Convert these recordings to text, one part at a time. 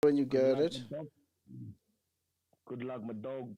when you Good get luck, it. my dog. Good luck, my dog.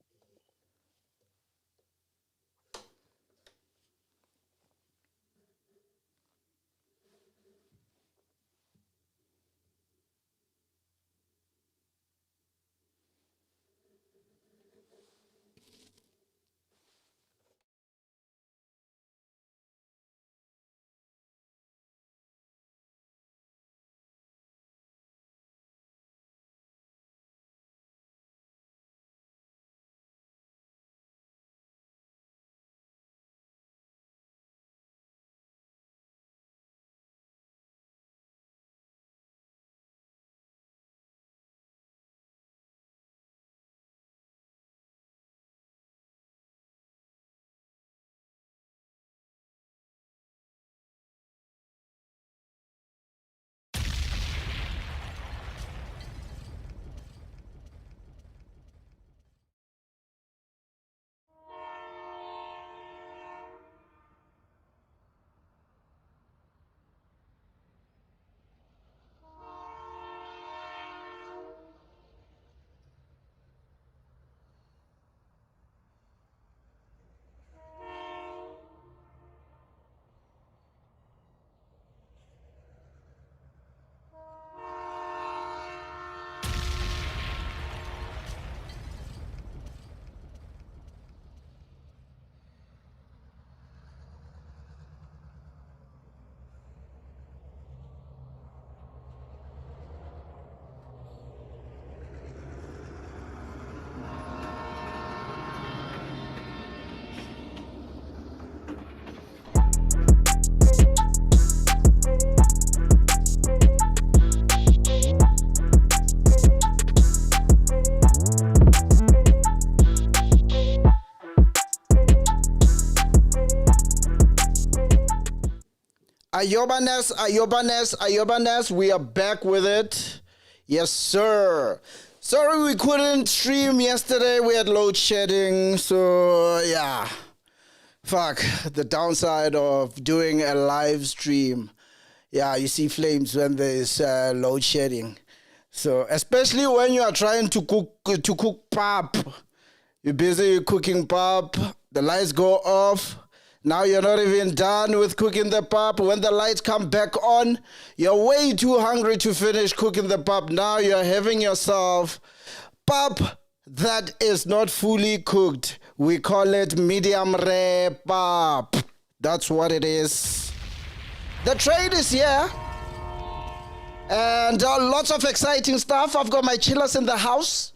Ayobanes, we are back with it. Yes, sir. Sorry we couldn't stream yesterday. We had load shedding. So, yeah. Fuck. The downside of doing a live stream. Yeah, you see flames when there's load shedding. So, especially when you are trying to cook pap. You're busy cooking pap. The lights go off. Now you're not even done with cooking the pap. When the lights come back on, you're way too hungry to finish cooking the pap. Now you're having yourself pap that is not fully cooked. We call it medium rare pap. That's what it is. The trade is here. And lots of exciting stuff. I've got my chillers in the house.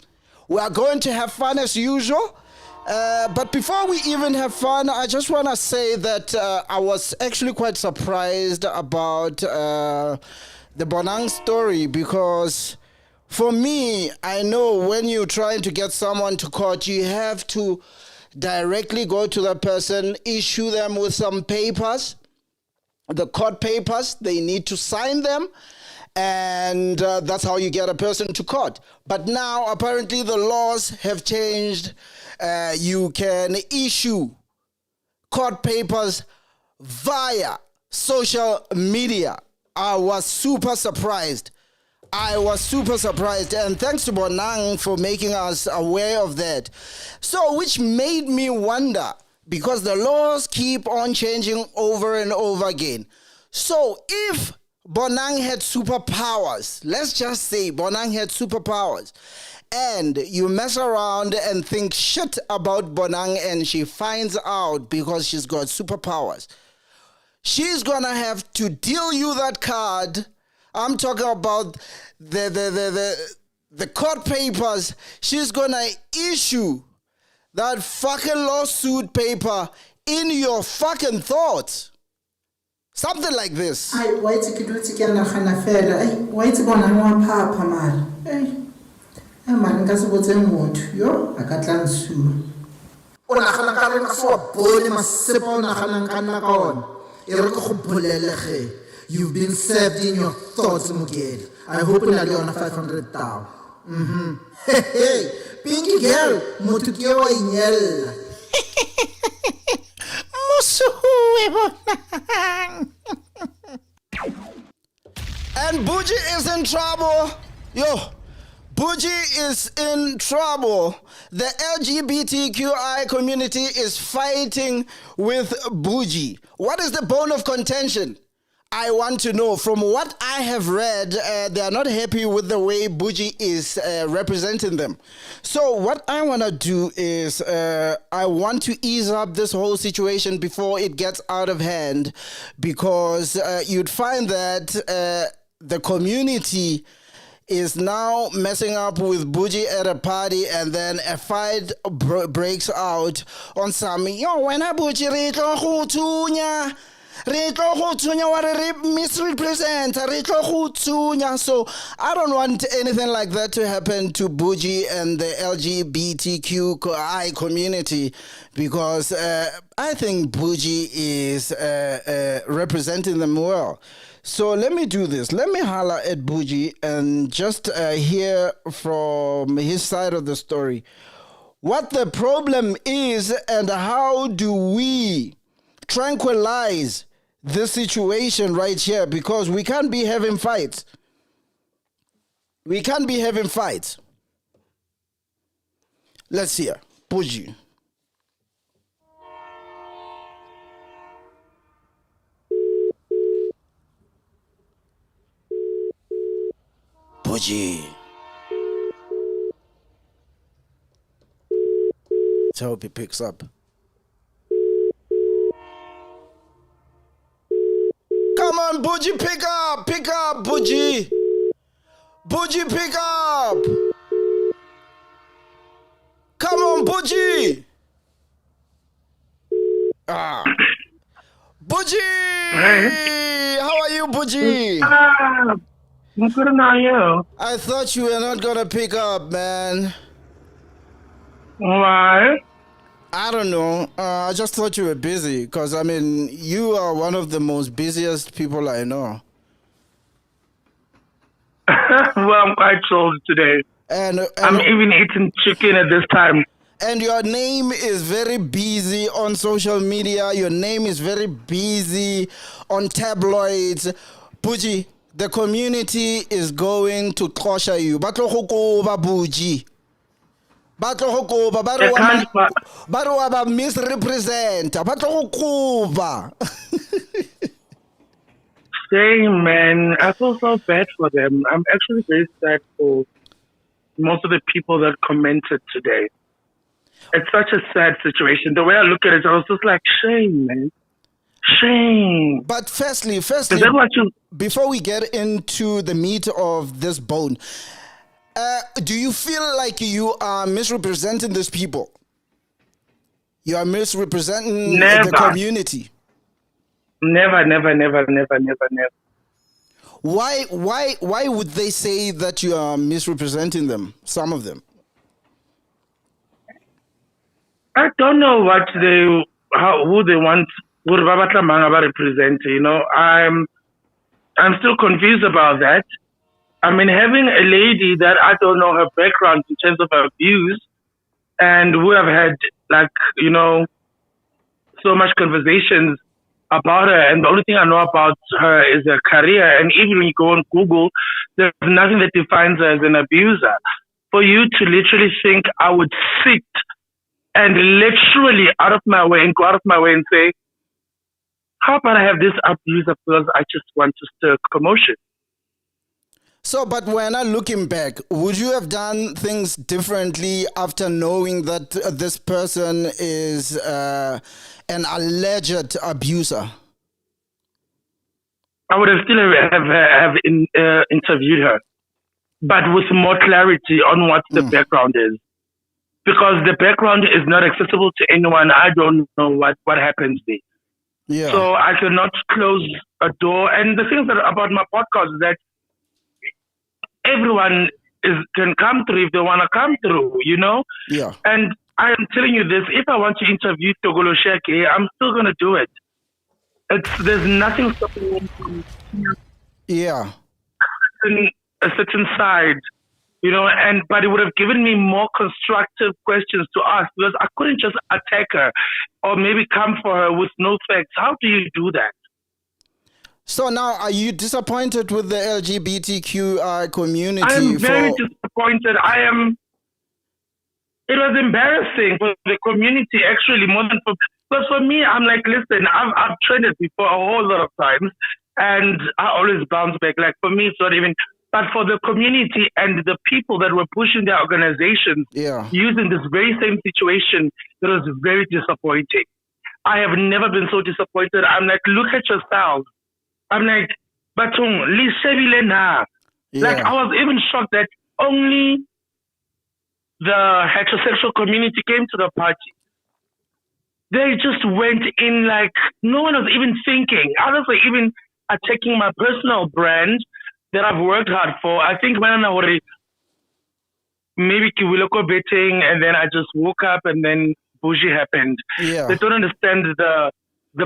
We are going to have fun as usual. But before we even have fun, I just want to say that I was actually quite surprised about the Bonang story because for me, I know when you're trying to get someone to court, you have to directly go to the person, issue them with some papers, the court papers, they need to sign them. And that's how you get a person to court. But now, apparently, the laws have changed. You can issue court papers via social media. I was super surprised. And thanks to Bonang for making us aware of that. So, which made me wonder, because the laws keep on changing over and over again. So, if Bonang had superpowers, let's just say Bonang had superpowers, and you mess around and think shit about Bonang and she finds out because she's got superpowers, she's gonna have to deal you that card. I'm talking about the court papers. She's gonna issue that fucking lawsuit paper in your fucking thoughts. Something like this. Ai, wa itse ke dutse ke nagana fela. Ai, wa itse bona wa phapha mara. Ai mara nka se botse motho yo a ka tla nsua. O nagana ka rena se wa bone masepa o nagana ka nna ka ona. E re go bolelege. You've been served in your thoughts, Mugedi. I hope na le ona 500,000. Hey, Pinky girl, motho ke wa inyella. And Bujy is in trouble. Yo, Bujy is in trouble. The LGBTQI community is fighting with Bujy. What is the bone of contention? I want to know. From what I have read, they are not happy with the way Bujy is representing them. So what I want to do is I want to ease up this whole situation before it gets out of hand, because you'd find that the community is now messing up with Bujy at a party, and then a fight breaks out on some, when I Bujy misrepresent. So I don't want anything like that to happen to Bujy and the LGBTQI community, because I think Bujy is representing them well. So let me do this. Let me holler at Bujy and just hear from his side of the story what the problem is and how do we tranquilize this situation right here, because we can't be having fights. We can't be having fights. Let's hear Bujy. Bujy. Let's hope he picks up. Come on, Bujy, pick up, Bujy. Bujy, pick up. Come on, Bujy. Bujy. Hey. How are you, Bujy? I'm good, and how are you? I thought you were not gonna pick up, man. Why? I don't know. I just thought you were busy, because, I mean, you are one of the most busiest people I know. Well, I'm quite chilled today. And I'm even eating chicken at this time. And your name is very busy on social media. Your name is very busy on tabloids. Bujy, the community is going to torture you. Bujy. Baru misrepresent. Same, man. I feel so bad for them. I'm actually very sad for most of the people that commented today. It's such a sad situation. The way I look at it, I was just like, shame, man. Shame. But firstly, Is that what you... before we get into the meat of this bone, do you feel like you are misrepresenting these people? You are misrepresenting the community? Never. Why would they say that you are misrepresenting them, some of them? I don't know who they want represent. You know, I'm still confused about that. I mean, having a lady that I don't know her background in terms of abuse, and who have had, like, you know, so much conversations about her, and the only thing I know about her is her career. And even when you go on Google, there's nothing that defines her as an abuser. For you to literally think I would sit and literally go out of my way and say, how about I have this abuser because I just want to stir commotion? So, but when I'm looking back, would you have done things differently after knowing that this person is an alleged abuser? I would have still interviewed her, but with more clarity on what the background is. Because the background is not accessible to anyone. I don't know what happens there. Yeah. So I cannot close a door. And the thing about my podcast is that everyone can come through if they want to come through, you know? Yeah. And I am telling you this, if I want to interview Togolo Sheke, I'm still going to do it. There's nothing stopping me from a certain side, you know, but it would have given me more constructive questions to ask, because I couldn't just attack her or maybe come for her with no facts. How do you do that? So now, are you disappointed with the LGBTQ community? I'm very disappointed. disappointed. It was embarrassing for the community, actually, more than for. Because for me, I'm like, listen, I've trained it before a whole lot of times, and I always bounce back. Like for me, it's not even. But for the community and the people that were pushing their organizations using this very same situation, it was very disappointing. I have never been so disappointed. I'm like, look at yourself. I'm like, Batung, Like, I was even shocked that only the heterosexual community came to the party. They just went in like, no one was even thinking. Others were even attacking my personal brand that I've worked hard for. I think maybe Kiwiloko betting, and then I just woke up and then Bujy happened. Yeah. They don't understand the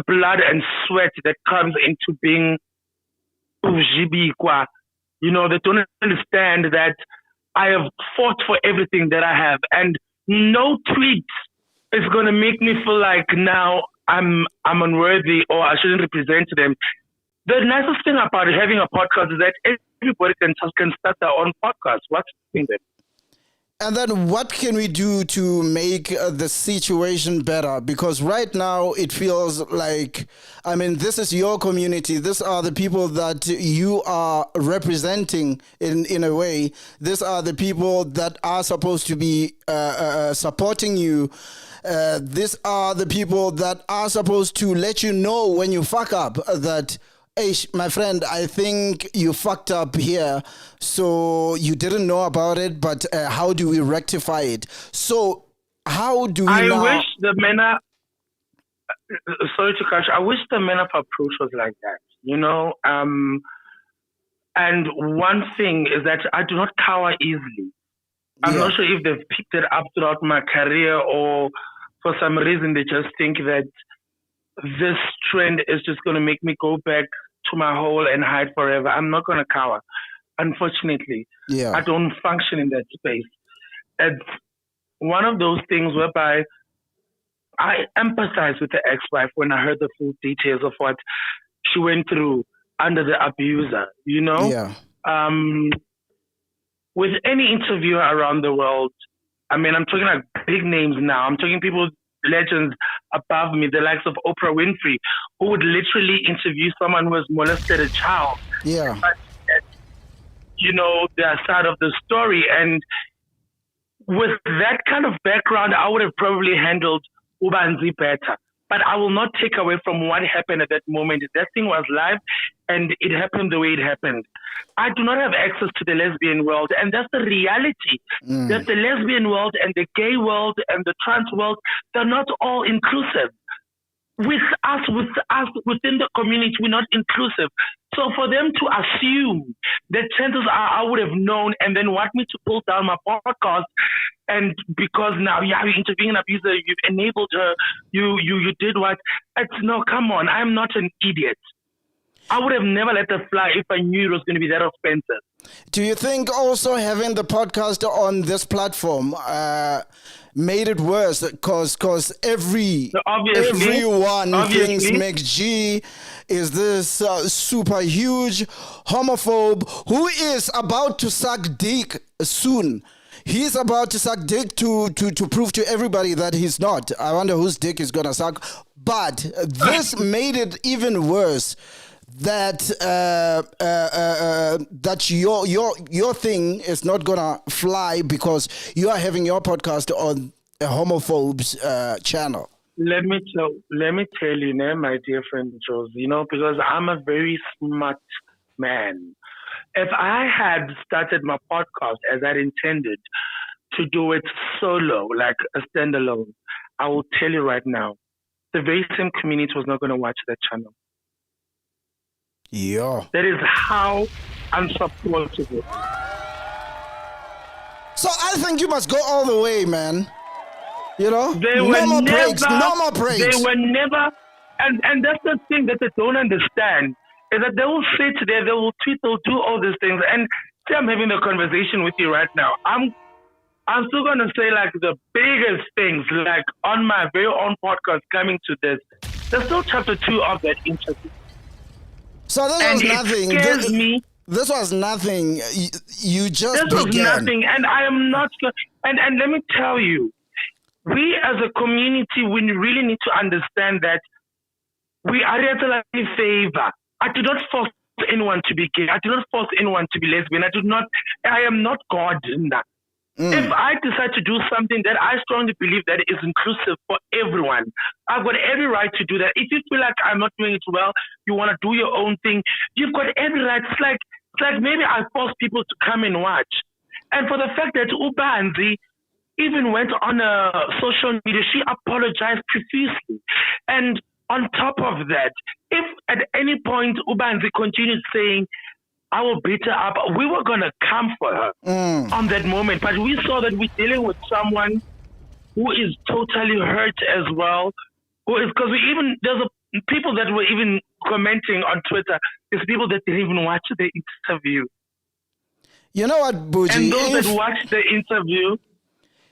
blood and sweat that comes into being Bujy Bikwa. You know, they don't understand that I have fought for everything that I have, and no tweet is going to make me feel like now I'm unworthy or I shouldn't represent them. The nicest thing about having a podcast is that everybody can start their own podcast. What's the thing then? And then what can we do to make the situation better? Because right now it feels like, I mean, this is your community. These are the people that you are representing in a way. These are the people that are supposed to be supporting you. These are the people that are supposed to let you know when you fuck up that, hey, my friend, I think you fucked up here, so you didn't know about it, but how do we rectify it? So how do we I wish the manner, sorry to catch, I wish the manner of approach was like that, you know? And one thing is that I do not cower easily. I'm not sure if they've picked it up throughout my career or for some reason they just think that this trend is just going to make me go back to my hole and hide forever. I'm not going to cower. Unfortunately, I don't function in that space. It's one of those things whereby I empathize with the ex-wife when I heard the full details of what she went through under the abuser, you know? Yeah. With any interviewer around the world, I mean, I'm talking like big names now. I'm talking people, legends above me, the likes of Oprah Winfrey, who would literally interview someone who has molested a child. Yeah. But, you know, their side of the story. And with that kind of background, I would have probably handled Ubanzi better. But I will not take away from what happened at that moment. That thing was live and it happened the way it happened. I do not have access to the lesbian world, and that's the reality. That the lesbian world and the gay world and the trans world, they're not all inclusive. With us within the community, we're not inclusive. So for them to assume that chances are I would have known and then want me to pull down my podcast, and because now you're interviewing an abuser, you've enabled her, you did what? It's no, come on, I'm not an idiot. I would have never let that fly if I knew it was going to be that offensive. Do you think also having the podcast on this platform made it worse? Because everyone thinks MacG is this super huge homophobe who is about to suck dick soon. He's about to suck dick to prove to everybody that he's not. I wonder whose dick is going to suck. But this made it even worse. That that your thing is not gonna fly because you are having your podcast on a homophobe's channel. Let me tell you, my dear friend Jawz, you know, because I'm a very smart man. If I had started my podcast as I'd intended to do it solo, like a standalone, I will tell you right now, the very same community was not going to watch that channel. Yeah. That is how unsupportable. So I think you must go all the way, man. You know? No more breaks. They were never, and that's the thing that they don't understand, is that they will sit there, they will tweet, they'll do all these things. And see, I'm having a conversation with you right now. I'm still going to say like the biggest things, like on my very own podcast coming to this. There's still chapter 2 of that interview. So that was nothing. It scares me This was nothing. You just This was began. nothing, and I am not. And let me tell you, we as a community, we really need to understand that we are in favor. I do not force anyone to be gay. I do not force anyone to be lesbian. I am not God in that. If I decide to do something that I strongly believe that is inclusive for everyone, I've got every right to do that. If you feel like I'm not doing it well, you want to do your own thing, you've got every right. It's like maybe I force people to come and watch. And for the fact that Ubanzi even went on social media, she apologized profusely. And on top of that, if at any point Ubanzi continued saying, I will beat her up, we were going to come for her on that moment. But we saw that we're dealing with someone who is totally hurt as well. Because there's people that were even commenting on Twitter. There's people that didn't even watch the interview. You know what, Bujy? And those that watched the interview,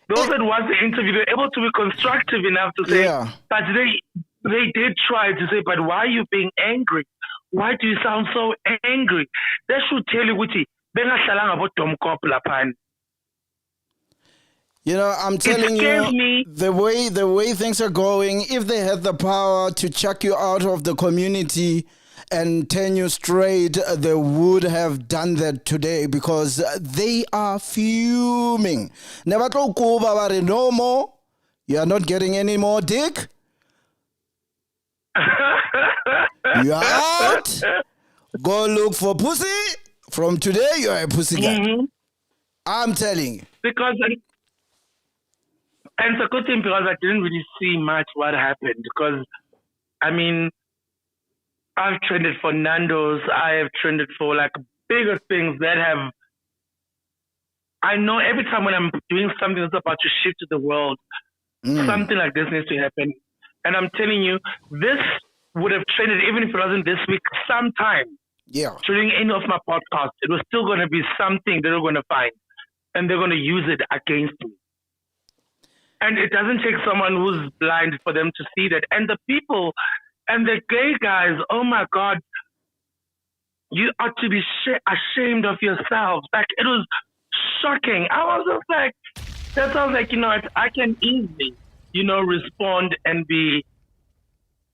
they're able to be constructive enough to say, but they did try to say, but why are you being angry? Why do you sound so angry? That should tell you, you know, I'm telling you, the way things are going, if they had the power to chuck you out of the community and turn you straight, they would have done that today because they are fuming. No more. You are not getting any more dick. You're out. Go look for pussy. From today, you're a pussy guy. I'm telling you. Because, and it's a good thing because I didn't really see much what happened. Because, I mean, I've trended for Nando's. I have trended for like bigger things that have. I know every time when I'm doing something that's about to shift to the world, something like this needs to happen. And I'm telling you, this would have trended even if it wasn't this week, sometime. Yeah. During any of my podcasts, it was still going to be something they're going to find. And they're going to use it against me. And it doesn't take someone who's blind for them to see that. And the people and the gay guys, oh my God, you ought to be ashamed of yourselves. Like, it was shocking. I was just like, that sounds like, I can easily, respond and be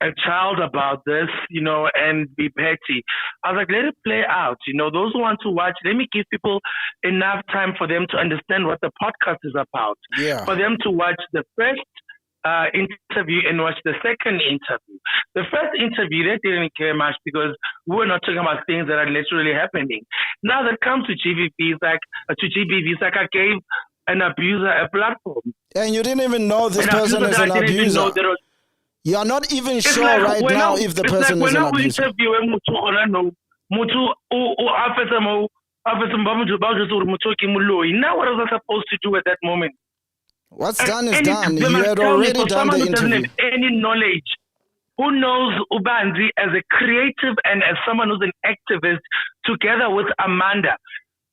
a child about this, and be petty. I was like, let it play out. Those who want to watch, let me give people enough time for them to understand what the podcast is about. Yeah. For them to watch the first interview and watch the second interview. The first interview, they didn't care much because we were not talking about things that are literally happening. Now that comes to GBV, it's like I gave an abuser a platform. And you didn't even know this person is an abuser. You are not even sure right now if the person is an abuser. Now what was I supposed to do at that moment? What's done is done. You had already done the interview. Who doesn't have any knowledge, who knows Ubanzi as a creative and as someone who's an activist together with Amanda,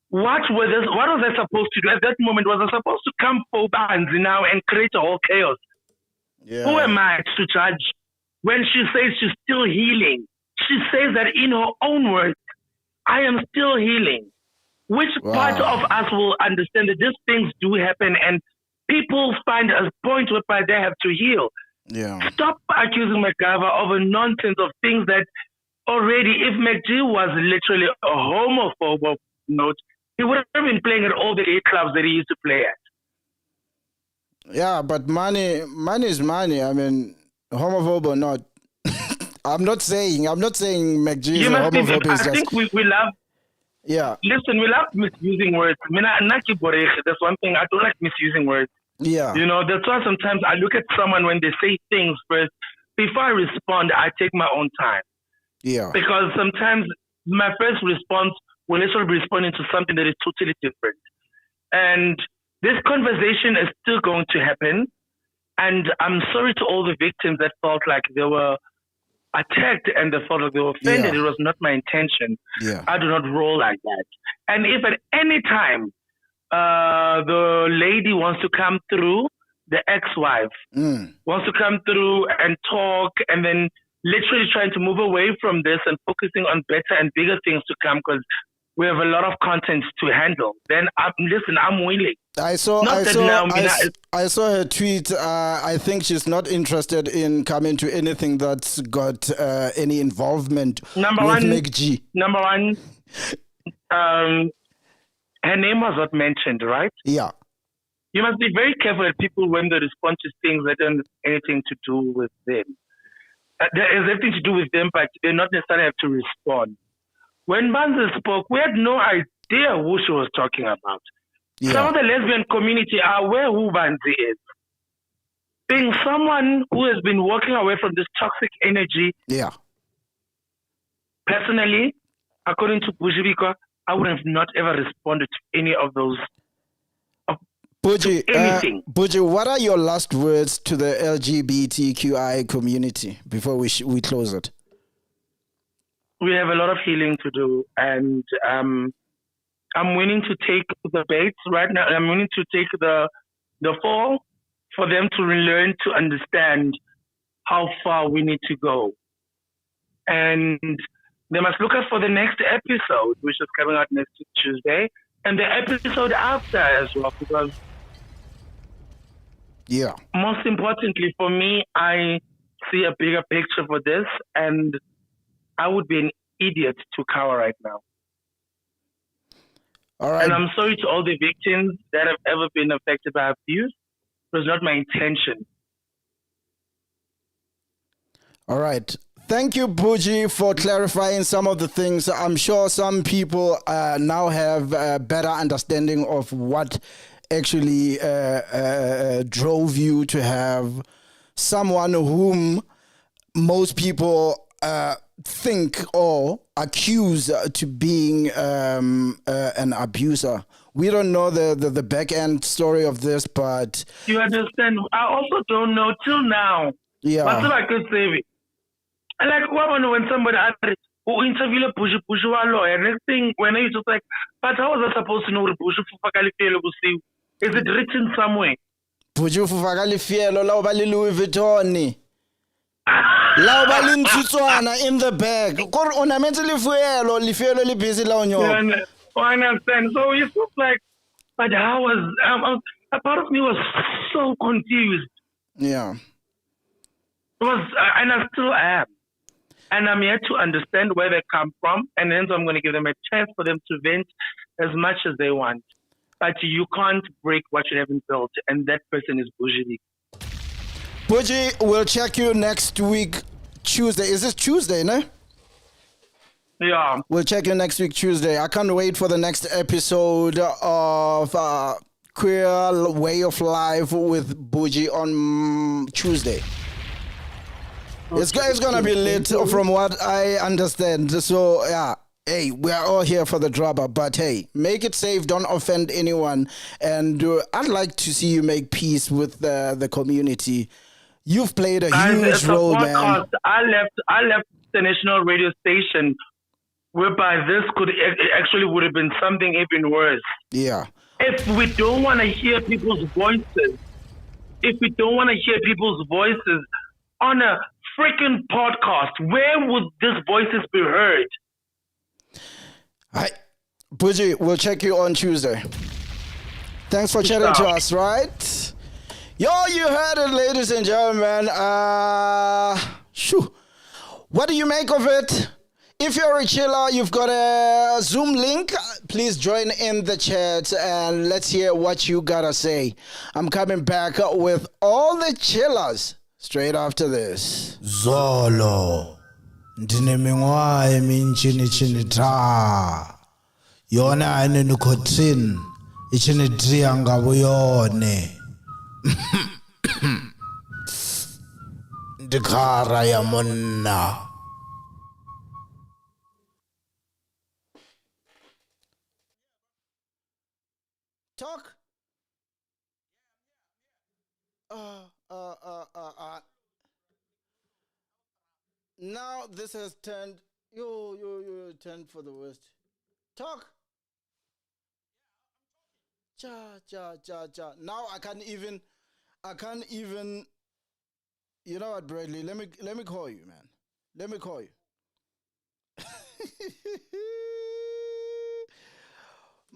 what was I supposed to do at that moment? Was I supposed to come for Ubanzi now and create a whole chaos? Yeah. Who am I to judge when she says she's still healing? She says that in her own words, I am still healing. Which part of us will understand that these things do happen and people find a point whereby they have to heal? Yeah. Stop accusing MacGyver of a nonsense of things that already, if MacG was literally a homophobe note, he would have been playing at all the gay clubs that he used to play at. Yeah, but money is money. I mean, homophobe or not. I'm not saying MacG is a homophobe. I think we love. Yeah. Listen, we love misusing words. That's one thing. I don't like misusing words. Yeah. That's why sometimes I look at someone when they say things first. Before I respond, I take my own time. Yeah. Because sometimes my first response will literally be responding to something that is totally different. And this conversation is still going to happen. And I'm sorry to all the victims that felt like they were attacked and they felt like they were offended. Yeah. It was not my intention. Yeah. I do not roll like that. And if at any time the lady wants to come through, the ex-wife wants to come through and talk and then literally trying to move away from this and focusing on better and bigger things to come, because we have a lot of content to handle, then listen, I'm willing. I saw her tweet. I think she's not interested in coming to anything that's got any involvement with MacG. Number one, her name was not mentioned, right? Yeah. You must be very careful at people when they respond to things that don't have anything to do with them. There is everything to do with them, but they not necessarily have to respond. When Banza spoke, we had no idea who she was talking about. Yeah. Some of the lesbian community are aware who Banzi is. Being someone who has been walking away from this toxic energy, yeah. Personally, according to Bujy, I would have not ever responded to any of those. Bujy, anything. Bujy, what are your last words to the LGBTQI community before we close it? We have a lot of healing to do, and I'm willing to take the bait right now. I'm willing to take the fall for them to learn to understand how far we need to go. And they must look out for the next episode, which is coming out next Tuesday, and the episode after as well, because most importantly for me, I see a bigger picture for this, and I would be an idiot to cower right now. All right. And I'm sorry to all the victims that have ever been affected by abuse. It was not my intention. All right. Thank you, Bujy, for clarifying some of the things. I'm sure some people now have a better understanding of what actually drove you to have someone whom most people think or accuse to being an abuser. We don't know the back end story of this, but you understand. I also don't know till now. Yeah. What's I could say? Like when somebody who interviewed Bujy was lawyer, next thing when you just like, but how was I supposed to know Bujy? Is it written somewhere? Bujy Fufakalifielo la ba Louis Vuitton. La ba lintsutswana in the bag. Kor ona mentally lifielo li busy la onyo. I understand. So it's just like, but how was a part of me was so confused. Yeah. It was, and I still am. And I'm here to understand where they come from, and then so I'm going to give them a chance for them to vent as much as they want. But you can't break what you haven't built, and that person is Bujy. Bujy, we'll check you next week, Tuesday. Is this Tuesday, no? Yeah. We'll check you next week, Tuesday. I can't wait for the next episode of Queer Way of Life with Bujy on Tuesday. It's going to be lit from what I understand. So, yeah. Hey, we are all here for the drama, but hey, make it safe. Don't offend anyone. And I'd like to see you make peace with the community. You've played a huge role, man. I left the national radio station, whereby this could actually would have been something even worse. Yeah. If we don't want to hear people's voices, on a freaking podcast, where would these voices be heard? Hi, Bujy, we'll check you on Tuesday. Thanks for chatting to us, right? Yo, you heard it, ladies and gentlemen. What do you make of it? If you're a chiller, you've got a Zoom link. Please join in the chat and let's hear what you gotta say. I'm coming back with all the chillers straight after this. Zolo. Ndinemingwaye minchini chini ta. Yona ane nukotin. Ichini trianga buyone. Ndikara ya monna. Talk. Now this has turned. You turned for the worst. Talk. Cha. Now I can't even. You know what, Bradley? Let me call you, man. Let me call you.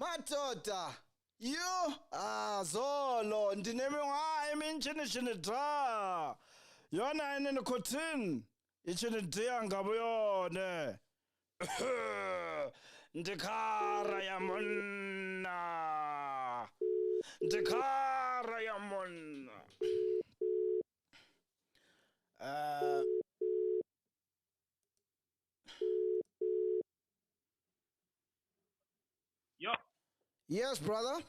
Matoda, you zolo ndinemingwaye minchini dra. Yona ine nikotin. Ichini dria ngabuyone. Ndikara ya monna. Ndikara ya monna. Yo. Yes, brother.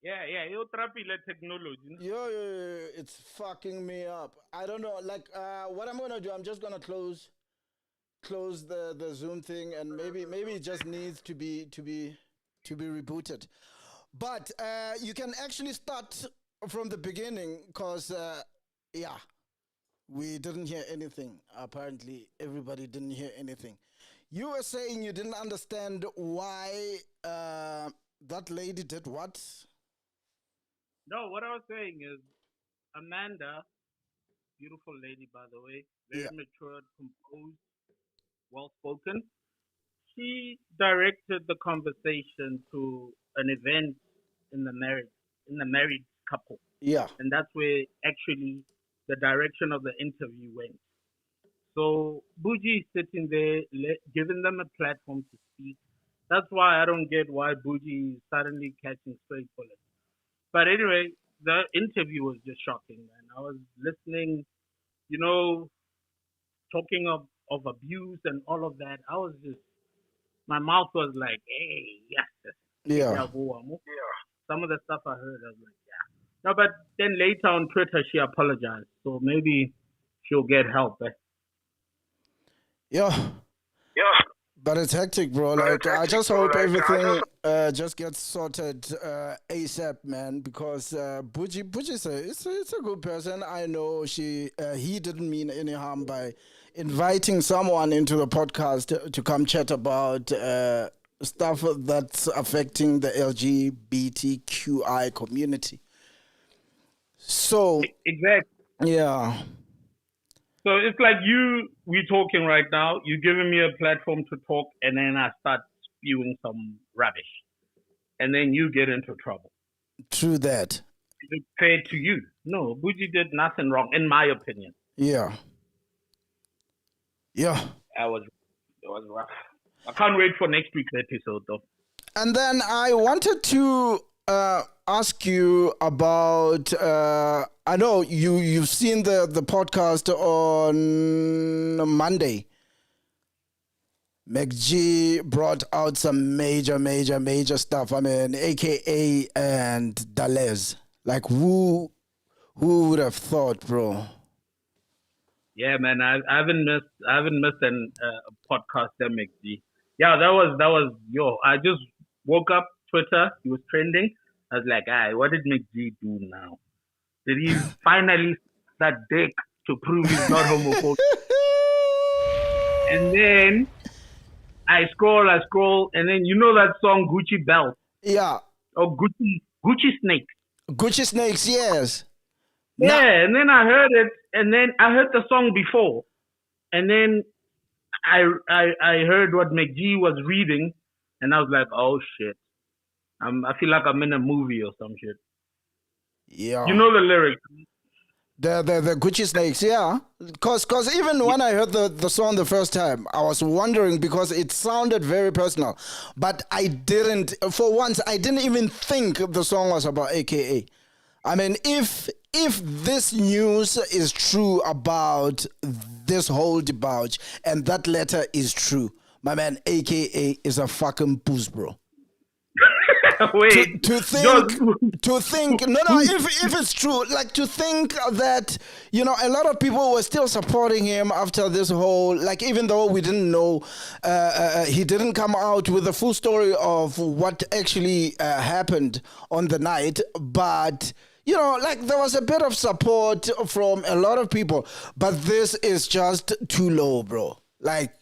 Yeah, you trapile technology. Yo, it's fucking me up. I don't know. Like, what I'm gonna do? I'm just gonna close the Zoom thing, and maybe it just needs to be rebooted. But you can actually start from the beginning, cause yeah, we didn't hear anything. Apparently, everybody didn't hear anything. You were saying you didn't understand why that lady did what? No, what I was saying is Amanda, beautiful lady, by the way, very mature, composed, well-spoken. She directed the conversation to an event in the married couple. Yeah. And that's where actually the direction of the interview went. So Bujy is sitting there, giving them a platform to speak. That's why I don't get why Bujy is suddenly catching straight bullets. But anyway, the interview was just shocking, man. I was listening, talking of abuse and all of that. I was just, my mouth was like, hey, yes. Yeah. Some of the stuff I heard, I was like, yeah. No, but then later on Twitter, she apologized. So maybe she'll get help. Yeah. But it's hectic, bro. Like, I just hope everything just gets sorted ASAP, man. Because Bujy it's a good person. I know he didn't mean any harm by inviting someone into the podcast to come chat about stuff that's affecting the LGBTQI community. So exactly. Yeah. So it's like we're talking right now, you're giving me a platform to talk, and then I start spewing some rubbish. And then you get into trouble. True that. Is it fair to you? No, Bujy did nothing wrong, in my opinion. Yeah. It was rough. I can't wait for next week's episode, though. And then I wanted to ask you about, I know you've seen the podcast on Monday. MacG brought out some major stuff. I mean, AKA and Dalez. Like, who would have thought, bro? Yeah, man, I haven't missed a podcast that MacG. Yeah, that was I just woke up, Twitter, he was trending. I was like, what did MacG do now? Did he finally that dick to prove he's not homophobic? And then I scroll, and then you know that song Gucci Belt? Yeah. Or Gucci Snakes. Gucci Snakes, yes. Yeah, and then I heard it, and then I heard the song before, and then I heard what MacG was reading, and I was like, oh shit. I feel like I'm in a movie or some shit. Yeah. You know the lyrics. The Gucci Snakes, yeah. Cause even when I heard the song the first time, I was wondering because it sounded very personal. But I didn't even think the song was about AKA. I mean, if this news is true about this whole debauch and that letter is true, my man AKA is a fucking boost, bro. Wait. To think no, if it's true, like to think that, a lot of people were still supporting him after this whole, like, even though we didn't know, he didn't come out with the full story of what actually happened on the night, but like there was a bit of support from a lot of people, but this is just too low, bro. Like,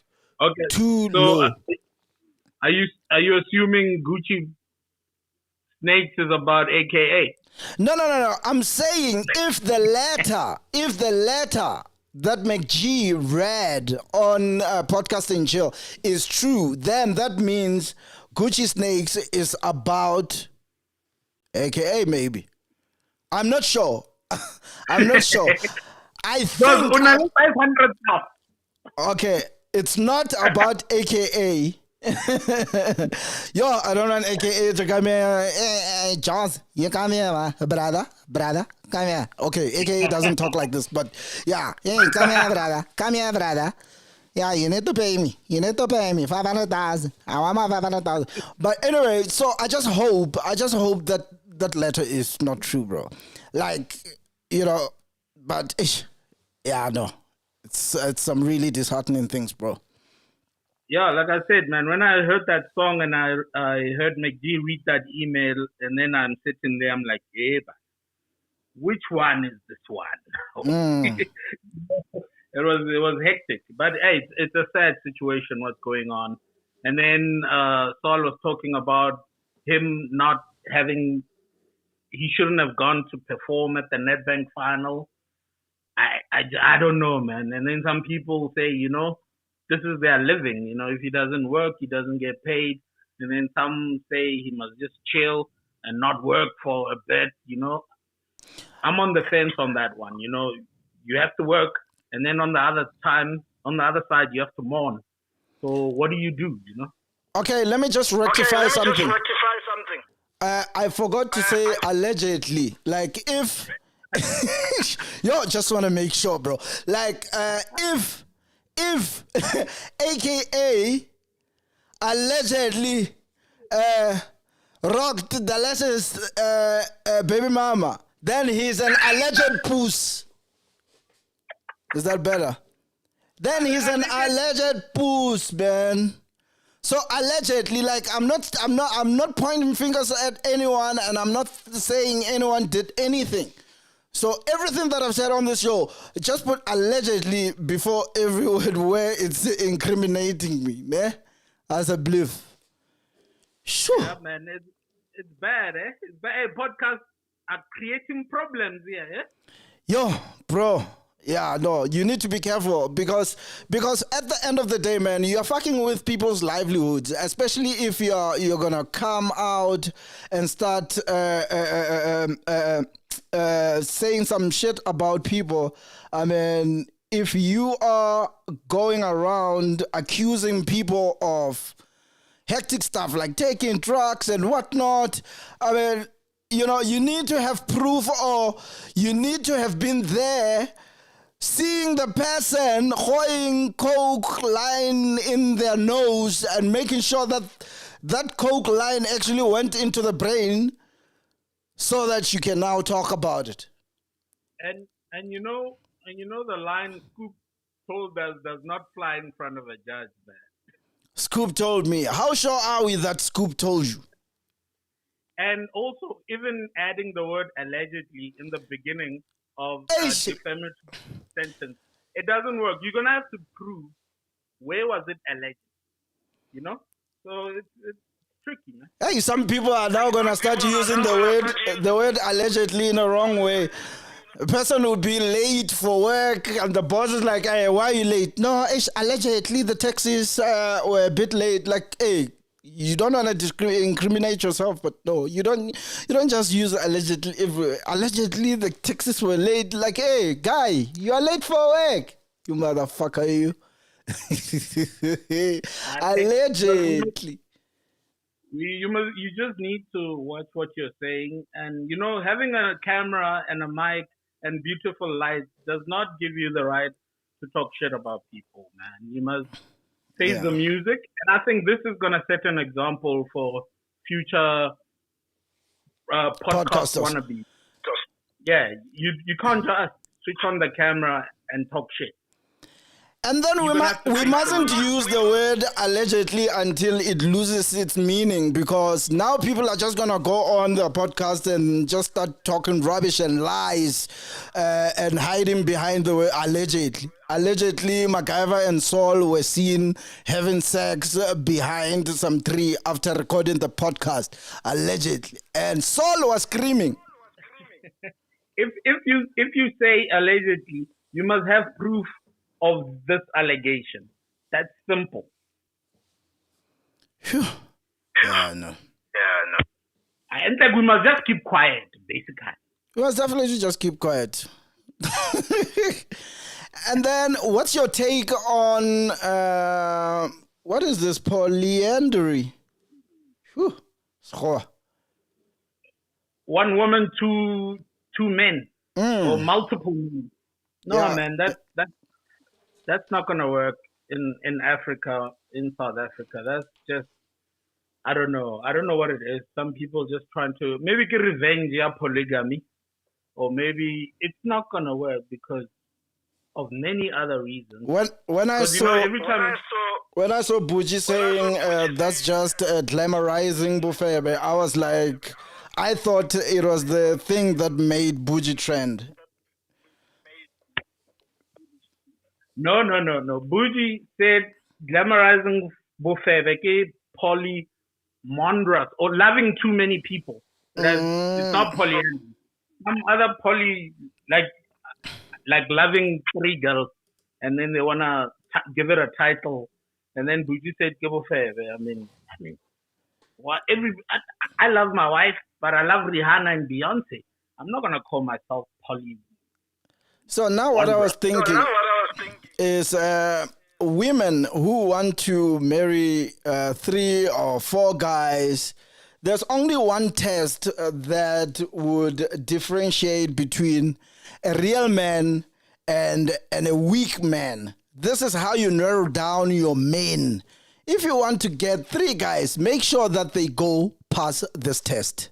too low. Are you assuming Gucci Snakes is about AKA? No. I'm saying if the letter that MacG read on Podcast and Chill is true, then that means Gucci Snakes is about AKA maybe. I'm not sure. I'm not sure. I think... 500 stuff. Okay, it's not about AKA. Yo, I don't want AKA to come here. Hey, Jawz, you come here, man. Brother, come here. Okay, AKA doesn't talk like this, but yeah. Hey, come here, brother. Come here, brother. Yeah, you need to pay me. 500,000. I want my 500,000. But anyway, so I just hope that that letter is not true, bro. Like, but yeah, no. It's some really disheartening things, bro. Yeah, like I said, man, when I heard that song and I heard MacG read that email, and then I'm sitting there, I'm like, hey, but which one is this one? It was hectic. But hey, it's a sad situation what's going on. And then Saul was talking about him not having, he shouldn't have gone to perform at the Nedbank final. I don't know, man. And then some people say, this is their living. If he doesn't work, he doesn't get paid. And then some say he must just chill and not work for a bit, I'm on the fence on that one. You have to work, and then on the other side, you have to mourn. So what do you do, Okay, let me just rectify something. I forgot to say allegedly. Like if... Yo, just want to make sure, bro. Like, if AKA allegedly rocked the latest baby mama, then he's an alleged puss. Is that better? Then he's an alleged puss, man. So allegedly, like I'm not pointing fingers at anyone, and I'm not saying anyone did anything. So everything that I've said on this show, just put allegedly before every word where it's incriminating me, man, as a bluff. Sure. Yeah, man, it's bad, eh? It's bad. Podcasts are creating problems here, eh? Yo, bro. Yeah, no, you need to be careful because at the end of the day, man, you're fucking with people's livelihoods, especially if you're gonna come out and start saying some shit about people. I mean, if you are going around accusing people of hectic stuff like taking drugs and whatnot, I mean, you need to have proof, or you need to have been there seeing the person holding coke line in their nose and making sure that that coke line actually went into the brain so that you can now talk about it. And the line Scoop told us does not fly in front of a judge, man. Scoop told me. How sure are we that Scoop told you? And also, even adding the word allegedly in the beginning of defamatory sentence, it doesn't work. You're gonna have to prove where was it alleged, So it's tricky, man. Hey, some people are now gonna start using the word allegedly in the wrong way. A person would be late for work, and the boss is like, "Hey, why are you late?" No, allegedly the taxis were a bit late. Like, hey, you don't want to incriminate yourself, but no, you don't just use allegedly. If allegedly the taxis were late, like, hey, guy, you are late for work, you motherfucker, you. Allegedly. You just need to watch what you're saying, and having a camera and a mic and beautiful lights does not give you the right to talk shit about people, man. You must face the music, and I think this is going to set an example for future podcast wannabes. Yeah, you can't just switch on the camera and talk shit. And then we mustn't use the word allegedly until it loses its meaning, because now people are just going to go on the podcast and just start talking rubbish and lies and hiding behind the word allegedly. Allegedly, MacGyver and Saul were seen having sex behind some tree after recording the podcast. Allegedly. And Saul was screaming. If you say allegedly, you must have proof of this allegation. That's simple. Phew. Yeah, no. And like we must just keep quiet, basically. We must definitely just keep quiet. And then, what's your take on what is this polyandry? Whew. One woman, two men, or multiple men. No, Yeah. man, that's not gonna work in Africa, in South Africa. That's just, I don't know what it is. Some people just trying to maybe get revenge, yeah, polygamy, or maybe it's not gonna work because of many other reasons. When I 'Cause, saw every time when I saw Bujy saying that's just glamorizing buffet, I was like, I thought it was the thing that made Bujy trend. No. Bujy said glamorizing buffet, polymondrous, or loving too many people. It's not polyandry. Some other like loving 3 girls, and then they wanna give it a title, and then Bujy said buffet. I mean, what? I love my wife, but I love Rihanna and Beyonce. I'm not gonna call myself poly. So now what I was thinking is women who want to marry 3 or 4 guys, there's only one test that would differentiate between a real man and a weak man. This is how you narrow down your men. If you want to get 3 guys, make sure that they go pass this test.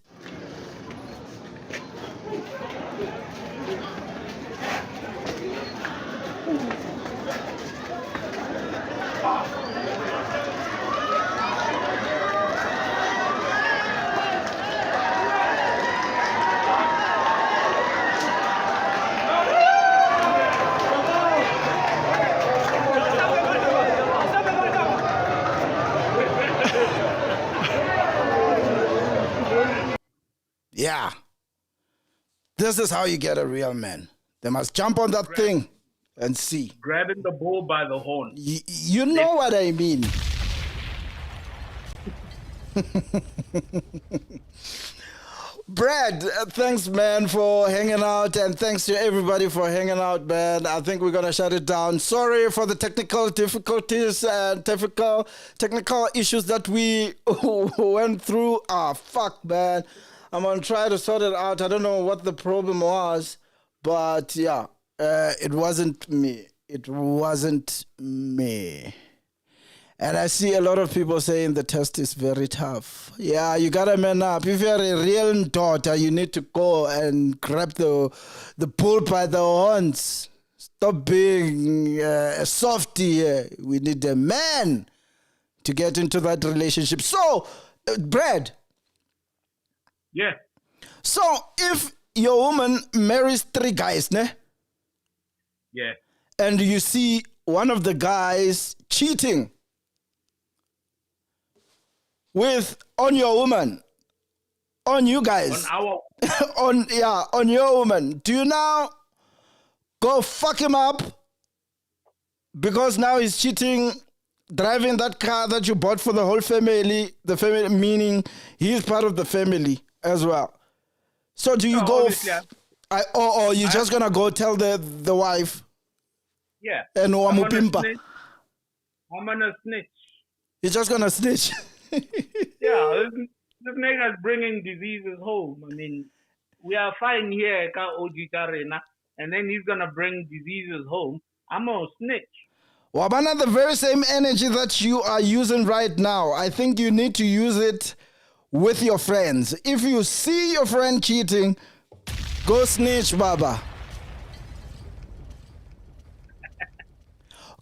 Yeah. This is how you get a real man. They must jump on that thing and see. Grabbing the bull by the horn. You know what I mean. Brad, thanks, man, for hanging out, and thanks to everybody for hanging out, man. I think we're going to shut it down. Sorry for the technical difficulties and technical issues that we went through. Fuck, man. I'm going to try to sort it out. I don't know what the problem was, but yeah, it wasn't me. It wasn't me. And I see a lot of people saying the test is very tough. Yeah, you gotta man up. If you're a real daughter, you need to go and grab the bull by the horns. Stop being a softie here. We need a man to get into that relationship. So, Brad. Yeah. So, if your woman marries 3 guys, ne? Yeah. And you see one of the guys cheating on your woman, on you guys, On our on your woman, do you now go fuck him up because now he's cheating, driving that car that you bought for the whole family, the family meaning he's part of the family as well? So do you go or you just gonna go tell the wife? Yeah. And I'm gonna wamupimpa? snitch. I'm gonna snitch. You're just gonna snitch? Yeah, this nigga's bringing diseases home. I mean, we are fine here, and then he's gonna bring diseases home. I'm gonna snitch. Wabana, the very same energy that you are using right now, I think you need to use it with your friends. If you see your friend cheating, go snitch, Baba.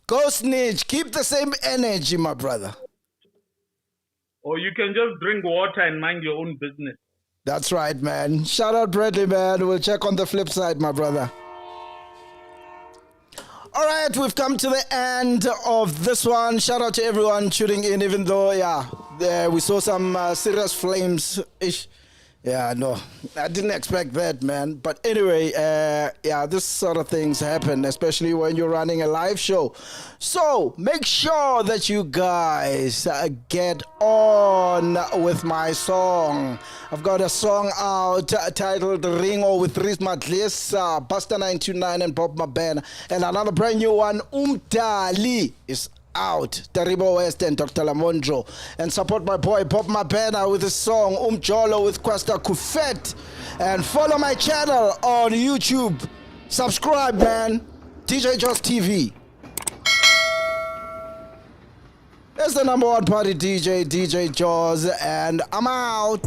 Go snitch. Keep the same energy, my brother. Or you can just drink water and mind your own business. That's right, man. Shout out Bradley, man. We'll check on the flip side, my brother. All right, we've come to the end of this one. Shout out to everyone tuning in, even though, we saw some serious flames Yeah, no, I didn't expect that, man. But anyway, yeah, this sort of things happen, especially when you're running a live show. So make sure that you guys get on with my song. I've got a song out titled Ringo with Riz Madlisa, Buster 929 and Bob Mabena. And another brand new one, Umdali, is out. Taribo West and Dr. Lamondro. And support my boy Bob Mabena with his song Jolo with Kwasta Kufet. And follow my channel on YouTube. Subscribe, man. djjawz TV. It's the #1 party DJ, DJ Jawz, and I'm out.